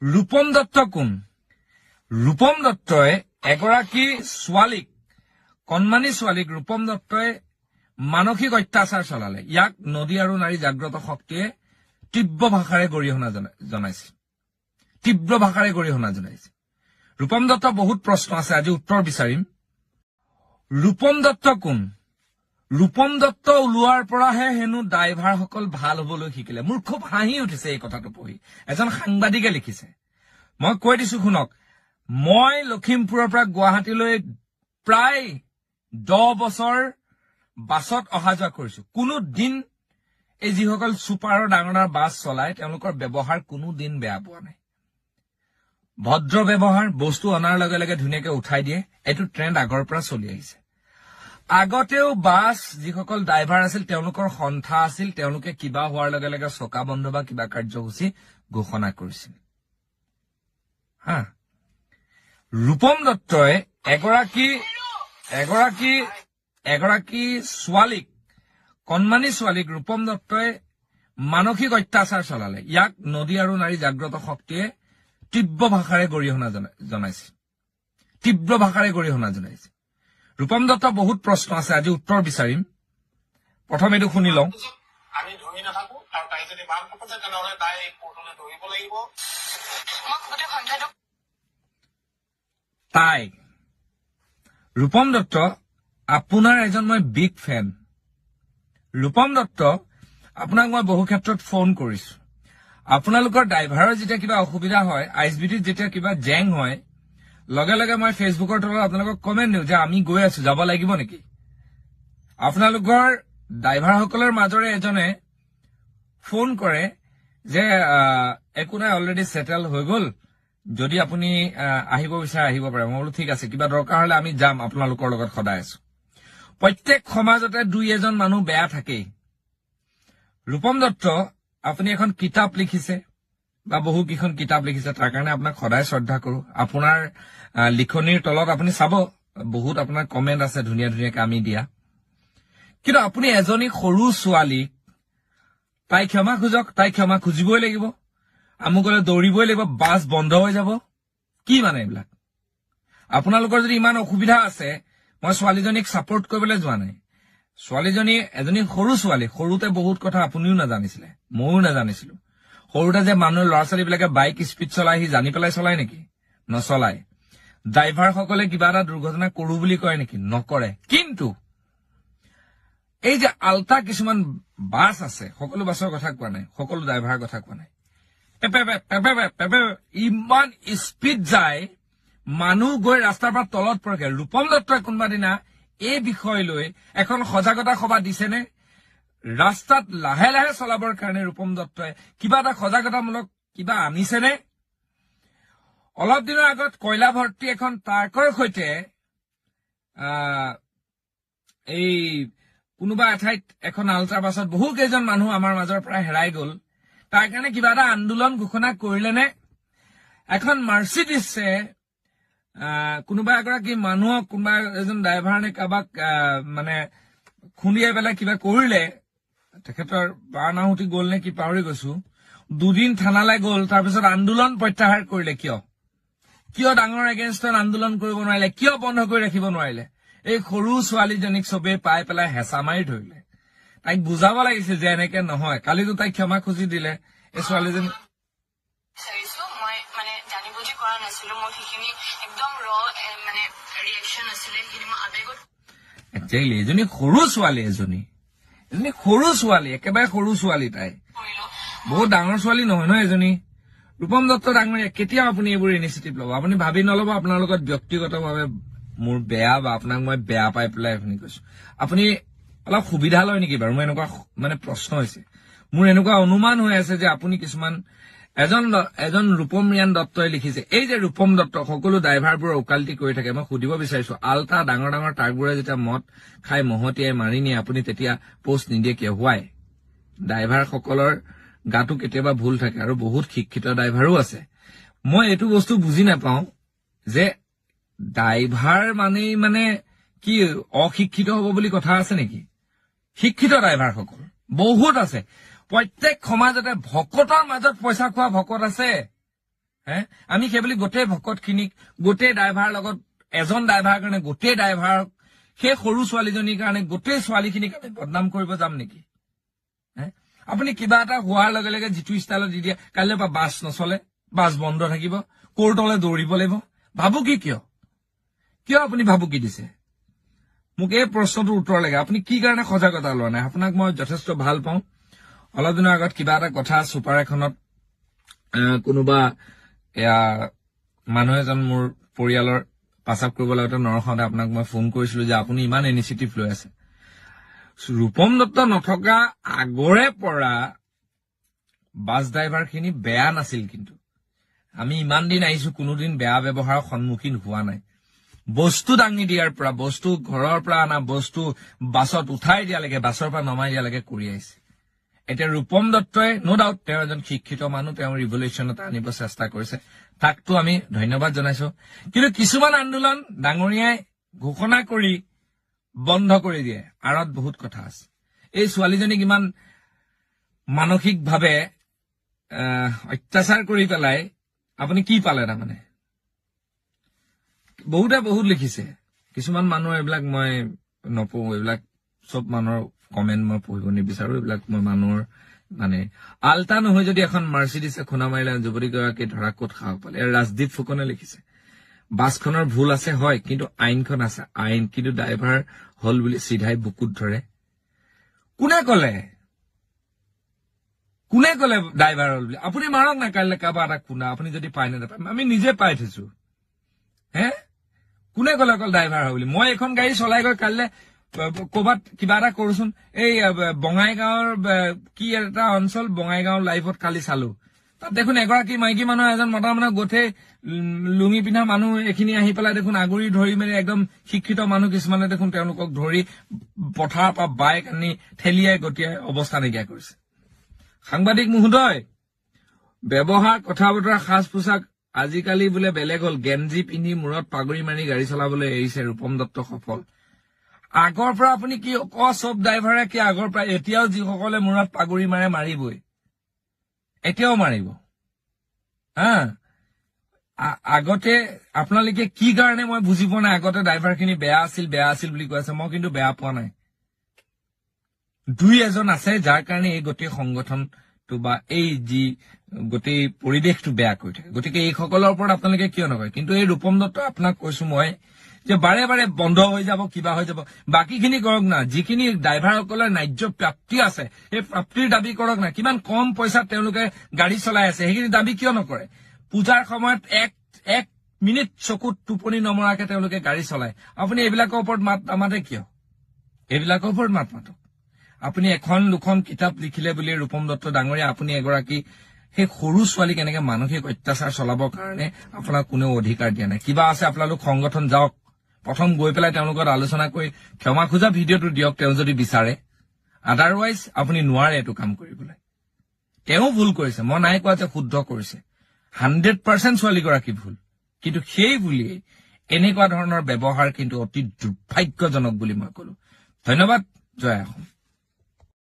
ৰূপম দত্ত কোন? ৰূপম দত্তই এগৰাকী ছোৱালীক, কণমানি ছোৱালীক ৰূপম দত্তই মানসিক অত্যাচাৰ চলালে। ইয়াক নদী আৰু নাৰী জাগ্ৰত শক্তিয়ে তীব্ৰ ভাষাৰে গৰিহণা জনাইছে। তীব্ৰ ভাষাৰে গৰিহণা জনাইছে। ৰূপম দত্ত বহুত প্ৰশ্ন আছে, আজি উত্তৰ বিচাৰিম। ৰূপম দত্ত কোন? ৰূপম দত্ত ওলোৱাৰ পৰাহে হেনো ড্ৰাইভাৰসকল ভাল হবলৈ শিকিলে। মোৰ খুব হাঁহি উঠিছে এই কথাটো পঢ়ি। এজন সাংবাদিকে লিখিছে। মই কৈ দিছো শুনক, মই লখিমপুৰৰ পৰা গুৱাহাটীলৈ প্ৰায় 10 বছৰ বাছত অহা যোৱা কৰিছো। কোনো দিন এই যিসকল ছুপাৰৰ ডাঙৰ ডাঙৰ বাছ চলায় তেওঁলোকৰ ব্যৱহাৰ কোনো দিন বেয়া পোৱা নাই। ভদ্ৰ ব্যৱহাৰ, বস্তু অনাৰ লগে লগে ধুনীয়াকে উঠাই দিয়ে। এইটো ট্ৰেণ্ড আগৰ পৰা চলি আহিছে। আগতেও বাছ যিসকল ড্ৰাইভাৰ আছিল তেওঁলোকৰ সন্থা আছিল, তেওঁলোকে কিবা হোৱাৰ লগে লগে চকা বন্ধ বা কিবা কাৰ্যসূচী ঘোষণা কৰিছিল। ৰূপম দত্তই এগৰাকী ছোৱালীক, কণমানি ছোৱালীক ৰূপম দত্তই মানসিক অত্যাচাৰ চলালে। ইয়াক নদী আৰু নাৰী জাগ্ৰত শক্তিয়ে তীব্ৰ ভাষাৰে গৰিহণা জনাইছে। তীব্ৰ ভাষাৰে গৰিহণা জনাইছে। ৰূপম দত্ত বহুত প্ৰশ্ন আছে, আজি উত্তৰ বিচাৰিম। প্ৰথম এইটো শুনি লওঁ। আমি ধৰি নাথাকো আৰু তাই যদি মাক পঠায় তেনেহলে তাই কোৰ্টলৈ ধৰিব লাগিব। তাই ৰূপম দত্ত, আপোনাৰ এজন মই বিগ ফেন। ৰূপম দত্ত, আপোনাক মই বহু ক্ষেত্ৰত ফোন কৰিছো। আপোনালোকৰ ড্ৰাইভাৰৰ যেতিয়া কিবা অসুবিধা হয়, ISBTত যেতিয়া কিবা জেং হয়, লগে লগে মই ফেচবুকৰ তলত আপোনালোকক কমেণ্ট দিওঁ যে আমি গৈ আছো, যাব লাগিব নেকি? আপোনালোকৰ ড্ৰাইভাৰসকলৰ মাজৰে এজনে ফোন কৰে যে একো নাই, অলৰেডি ছেটেল হৈ গল, যদি আপুনি আহিব বিচাৰে আহিব পাৰে। মই বোলো ঠিক আছে, কিবা দৰকাৰ হলে আমি যাম, আপোনালোকৰ লগত সদায় আছো। প্ৰত্যেক সমাজতে 2-এজন মানুহ বেয়া থাকেই। ৰূপম দত্ত, আপুনি এখন কিতাপ লিখিছে বা বহু কেইখন কিতাপ লিখিছে, তাৰ কাৰণে আপোনাক সদায় শ্ৰদ্ধা কৰো। আপোনাৰ লিখনিৰ তলত আপুনি চাব বহুত আপোনাৰ কমেণ্ট আছে ধুনীয়া ধুনীয়াকে আমি দিয়া। কিন্তু আপুনি এজনী সৰু ছোৱালীক, তাই ক্ষমা খুজক, তাই ক্ষমা খুজিবই লাগিব, আমুকলে দৌৰিবই লাগিব, বাছ বন্ধ হৈ যাব। কি মানে এইবিলাক? আপোনালোকৰ যদি ইমান অসুবিধা আছে, মই ছোৱালীজনীক ছাপোৰ্ট কৰিবলৈ যোৱা নাই। ছোৱালীজনী এজনী সৰু ছোৱালী, সৰুতে বহুত কথা আপুনিও নাজানিছিলে, ময়ো নাজানিছিলো। সৰুতে যে মানুহ ল'ৰা ছোৱালীবিলাকে বাইক স্পীড চলাই, সি জানি পেলাই চলাই নেকি? নচলায়। ড্ৰাইভাৰসকলে কিবা এটা দুৰ্ঘটনা কৰো বুলি কয় নেকি? নকৰে। কিন্তু এই যে আল্টা কিছুমান বাছ আছে, সকলো বাছৰ কথা কোৱা নাই, সকলো ড্ৰাইভাৰৰ কথা কোৱা নাই, ইমান স্পীড যায়, মানুহ গৈ ৰাস্তাৰ পৰা তলত পৰেগে। ৰূপম দত্তই কোনোবা দিনা এই বিষয় লৈ এখন সজাগতা সভা দিছেনে? ৰাস্তাত লাহে লাহে চলাবৰ কাৰণে ৰূপম দত্তই কিবা এটা সজাগতামূলক কিবা আনিছেনে? অলপ দিনৰ আগত কয়লা ভৰ্তি এখন ট্ৰাকৰ সৈতে এই কোনোবা এঠাইত এখন আল্ট্ৰা বাছত বহু কেইজন মানুহ আমাৰ মাজৰ পৰা হেৰাই গল। তাৰ কাৰণে কিবা এটা আন্দোলন ঘোষণা কৰিলে নে? এখন মাৰ্চিডিছে কোনোবা এগৰাকী মানুহক, কোনোবা এজন ড্ৰাইভাৰ নে কাৰোবাক মানে খুন্দিয়াই পেলাই কিবা কৰিলে, তেখেতৰ প্ৰাণাহুতি গল নে কি পাহৰি গৈছো। 2 দিন থানালৈ গল, তাৰপিছত আন্দোলন প্ৰত্যাহাৰ কৰিলে। কিয় ডাঙৰ এগেইনষ্টত আন্দোলন কৰিব নোৱাৰিলে? কিয় বন্ধ কৰি ৰাখিব নোৱাৰিলে? এই সৰু ছোৱালীজনীক চবেই পাই পেলাই হেঁচা মাৰি ধৰিলে। তাইক বুজাব লাগিছিল যে এনেকে নহয়। কালিতো তাইক ক্ষমা খুজি দিলে। এই ছোৱালীজনী এজনী সৰু ছোৱালী, এজনী সৰু ছোৱালী, একেবাৰে সৰু ছোৱালী। তাই বহুত ডাঙৰ ছোৱালী নহয় ন এজনী। ৰূপম দত্ত ডাঙৰীয়া, কেতিয়াও আপুনি এইবোৰ ইনিচিয়েটিভ ল'ব? আপুনি ভাবি নলব আপোনাৰ লগত ব্যক্তিগতভাৱে মোৰ বেয়া বা আপোনাক মই বেয়া পাই পেলাই আপুনি কৈছো। আপুনি অলপ সুবিধা লয় নেকি বাৰু? মোৰ এনেকুৱা মানে প্ৰশ্ন হৈছে, মোৰ এনেকুৱা অনুমান হৈ আছে যে আপুনি কিছুমান এজন ৰূপম ৰিয়ান দত্তই লিখিছে। এই যে ৰূপম দত্ত সকলো ড্ৰাইভাৰবোৰৰ ওকালতি কৰি থাকে, মই সুধিব বিচাৰিছো, আল্টা ডাঙৰ ডাঙৰ ট্ৰাকবোৰে যেতিয়া মদ খাই মহতিয়াই মাৰি নিয়ে, আপুনি তেতিয়া পোষ্ট নিদিয়ে কিয়? হোৱাই? ড্ৰাইভাৰসকলৰ গাটো কেতিয়াবা ভুল থাকে আৰু বহুত শিক্ষিত ড্ৰাইভাৰো আছে। মই এইটো বস্তু বুজি নাপাওঁ যে ড্ৰাইভাৰ মানে কি অশিক্ষিত হব বুলি কথা আছে নেকি? শিক্ষিত ড্ৰাইভাৰসকল বহুত আছে। প্ৰত্যেক সমাজতে ভকতৰ মাজত পইচা খোৱা ভকত আছে। হে আমি সেইবুলি গোটেই ভকতখিনিক গোটেই ড্ৰাইভাৰৰ লগত এজন ড্ৰাইভাৰৰ কাৰণে গোটেই ড্ৰাইভাৰক সেই সৰু ছোৱালীজনীৰ কাৰণে গোটেই ছোৱালীখিনিক আমি বদনাম কৰিব যাম নেকি হে আপুনি কিবা এটা হোৱাৰ লগে লগে যিটো ষ্টাইলত দি দিয়ে কাইলৈৰ পৰা বাছ নচলে বাছ বন্ধ থাকিব কোৰ্টলৈ দৌৰিব লাগিব ভাবুকি কিয় আপুনি ভাবুকি দিছে মোক এই প্ৰশ্নটোৰ উত্তৰ লাগে আপুনি কি কাৰণে সজাগতা লোৱা নাই আপোনাক মই যথেষ্ট ভাল পাওঁ অলপ দিনৰ আগত কিবা এটা কথা ছুপাৰ এখনত কোনোবা মানুহ এজন মোৰ পৰিয়ালৰ পাচাপ কৰিব লাগতে নৰখাওঁতে আপোনাক মই ফোন কৰিছিলো যে আপুনি ইমান ইনিচিয়েটিভ লৈ আছে ৰূপম দত্ত নথকা আগৰে পৰা বাছ ড্ৰাইভাৰখিনি বেয়া নাছিল কিন্তু আমি ইমান দিন আহিছো কোনোদিন বেয়া ব্যৱহাৰৰ সন্মুখীন হোৱা নাই বস্তু দাঙি দিয়াৰ পৰা বস্তু ঘৰৰ পৰা আনা বস্তু বাছত উঠাই দিয়ালৈকে বাছৰ পৰা নমাই দিয়ালৈকে কৰি আহিছে এতিয়া ৰূপম দত্তই ন' ডাউট তেওঁ এজন শিক্ষিত মানুহ তেওঁ ৰিভলিউচন এটা আনিব চেষ্টা কৰিছে তাকতো আমি ধন্যবাদ জনাইছো কিন্তু কিছুমান আন্দোলন ডাঙৰীয়াই ঘোষণা কৰি বন্ধ কৰি দিয়ে আঁৰত বহুত কথা আছে এই ছোৱালীজনীক ইমান মানসিকভাৱে অত্যাচাৰ কৰি পেলাই আপুনি কি পালে তাৰমানে বহুতে বহুত লিখিছে কিছুমান মানুহৰ এইবিলাক মই নপঢ়ো এইবিলাক চব মানুহৰ কমেণ্ট মই পঢ়িব নিবিচাৰো এইবিলাক মই মানুহৰ মানে আলতা নহয় যদি এখন মাৰ্চিডিছে খুনা মাৰিলে যুৱতীগৰাকী ধৰা ক'ত সাহস পালে ৰাজদীপ ফুকনে লিখিছে বাছখনৰ ভুল আছে হয় কিন্তু আইনখন আছে আইন কিন্তু ড্ৰাইভাৰ হল বুলি চিধাই বুকুত ধৰে কোনে কলে ড্ৰাইভাৰ হল বুলি আপুনি মাৰক না কাইলৈ কাৰোবাৰ এটা খুনা আপুনি যদি পাই নাপায় আমি নিজে পাই থৈছো হে কোনে কলে অকল ড্ৰাইভাৰ হয় বুলি মই এখন গাড়ী চলাই গৈ কাইলৈ ক'ৰবাত কিবা এটা কৰোচোন এই বঙাইগাঁৱৰ কি এটা অঞ্চল বঙাইগাঁও লাইভত কালি চালো তাত দেখোন এগৰাকী মাইকী মানুহ এজন মতা মানুহ গোটেই লুঙি পিন্ধা মানুহ এইখিনি আহি পেলাই দেখোন আগুৰি ধৰি মেলি একদম শিক্ষিত মানুহ কিছুমানে দেখোন তেওঁলোকক ধৰি পথাৰৰ পৰা বাইক আনি ঠেলিয়াই গতিয়াই অৱস্থা নাইকিয়া কৰিছে সাংবাদিক মহোদয় ব্যৱহাৰ কথা বতৰা সাজ পোছাক আজিকালি বোলে বেলেগ হল গেঞ্জি পিন্ধি মূৰত পাগুৰি মাৰি গাড়ী চলাবলৈ এৰিছে ৰূপম দত্ত সফল আগৰ পৰা আপুনি কি চব ড্ৰাইভাৰে কি আগৰ পৰা এতিয়াও যিসকলে মূৰত পাগুৰি মাৰে মাৰিবই এতিয়াও মাৰিব হা আগতে আপোনালোকে কি কাৰণে মই বুজি পোৱা নাই আগতে ড্ৰাইভাৰখিনি বেয়া আছিল বুলি কৈ আছে মই কিন্তু বেয়া পোৱা নাই দুই এজন আছে যাৰ কাৰণে এই গোটেই সংগঠনটো বা এই যি গোটেই পৰিৱেশটো বেয়া কৰি থাকে গতিকে এইসকলৰ ওপৰত আপোনালোকে কিয় নকয় কিন্তু এই ৰূপম দত্ত আপোনাক কৈছো মই যে বাৰে বাৰে বন্ধ হৈ যাব কিবা হৈ যাব বাকীখিনি কৰক না যিখিনি ড্ৰাইভাৰসকলৰ ন্যায্য প্ৰাপ্তি আছে সেই প্ৰাপ্তিৰ দাবী কৰক না কিমান কম পইচাত তেওঁলোকে গাড়ী চলাই আছে সেইখিনি দাবী কিয় নকৰে পূজাৰ সময়ত এক মিনিট চকুত টোপনি নমৰাকে তেওঁলোকে গাড়ী চলায় আপুনি এইবিলাকৰ ওপৰত মাত নামাতে কিয় এইবিলাকৰ ওপৰত মাত মাতক আপুনি এখন দুখন কিতাপ লিখিলে বুলি ৰূপম দত্ত ডাঙৰীয়া আপুনি এগৰাকী সেই সৰু ছোৱালীক এনেকে মানসিক অত্যাচাৰ চলাবৰ কাৰণে আপোনাক কোনেও অধিকাৰ দিয়া নাই কিবা আছে আপোনালোক সংগঠন যাওক প্ৰথম গৈ পেলাই তেওঁলোকৰ আলোচনা কৰি ক্ষমা খোজা ভিডিঅ'টো দিয়ক তেওঁ যদি বিচাৰে আদাৰৱাইজ আপুনি নোৱাৰে এইটো কাম কৰিবলৈ তেওঁ ভুল কৰিছে মই নাই কোৱা যে শুদ্ধ কৰিছে 100% ছোৱালীগৰাকী ভুল কিন্তু সেই বুলিয়েই এনেকুৱা ধৰণৰ ব্যৱহাৰ কিন্তু অতি দুৰ্ভাগ্যজনক বুলি মই কলো ধন্যবাদ জয় অসম